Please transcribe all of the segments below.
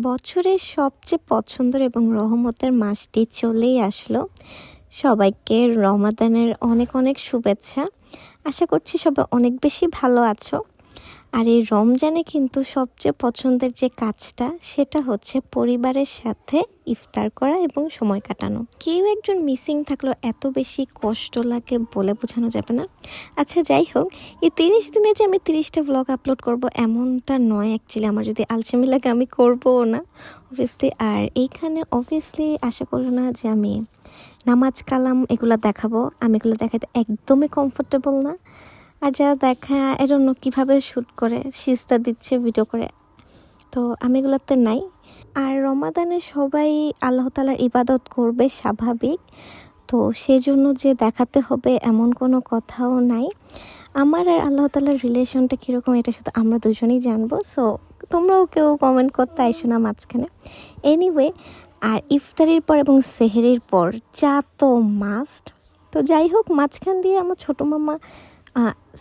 বছরের সবচেয়ে পছন্দের এবং রহমতের মাসটি চলেই আসলো। সবাইকে রমাদানের অনেক অনেক শুভেচ্ছা। আশা করছি সবাই অনেক বেশি ভালো আছো। আর এই রমজানে কিন্তু সবচেয়ে পছন্দের যে কাজটা সেটা হচ্ছে পরিবারের সাথে ইফতার করা এবং সময় কাটানো। কেউ একজন মিসিং থাকলেও এত বেশি কষ্ট লাগে বলে বোঝানো যাবে না। আচ্ছা যাই হোক, এই 30 দিনে যে আমি 30টা ব্লগ আপলোড করব এমনটা নয়। অ্যাকচুয়ালি আমার যদি আলসেমি লাগে আমি করবও না অবভিয়াসলি। আর এইখানে অবভিয়াসলি আশা করো না যে আমি নামাজ কালাম এগুলো দেখাবো। আমি এগুলো দেখাতে একদমই কমফোর্টেবল না। আর যারা দেখা এজন্য কীভাবে শ্যুট করে সিজদা দিচ্ছে ভিডিও করে, তো আমি এগুলোতে নাই। আর রমাদানে সবাই আল্লাহ তাআলার ইবাদত করবে স্বাভাবিক, তো সেজন্য যে দেখাতে হবে এমন কোনো কথাও নাই। আমার আর আল্লাহ তাআলার রিলেশনটা কীরকম এটা শুধু আমরা দুজনেই জানবো। সো তোমরাও কেউ কমেন্ট করতে আইসো না মাঝখানে। এনিওয়ে, আর ইফতারির পর এবং সেহরির পর চা তো মাস্ট। তো যাই হোক, মাঝখান দিয়ে আমার ছোটো মামা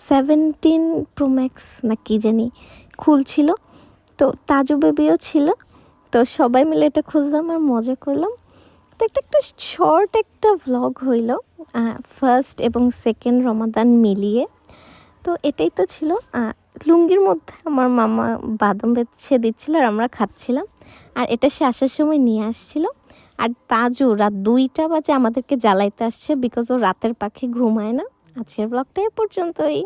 17 প্রো ম্যাক্স না কি জানি খুলছিল, তো তাজু বেবিও ছিল। তো সবাই মিলে এটা খুললাম আর মজা করলাম। তো একটা শর্ট একটা ভ্লগ হইল ফার্স্ট এবং সেকেন্ড রমাদান মিলিয়ে। তো এটাই তো ছিল। লুঙ্গির মধ্যে আমার মামা বাদাম বেছে দিচ্ছিল আর আমরা খাচ্ছিলাম। আর এটা সে আসার সময় নিয়ে আসছিল। আর তাজু রাত 2টা বাজে আমাদেরকে জ্বালাইতে আসছে, বিকজ ও রাতের পাখি ঘুমায় না। আজকের ব্লগটা এ পর্যন্তই।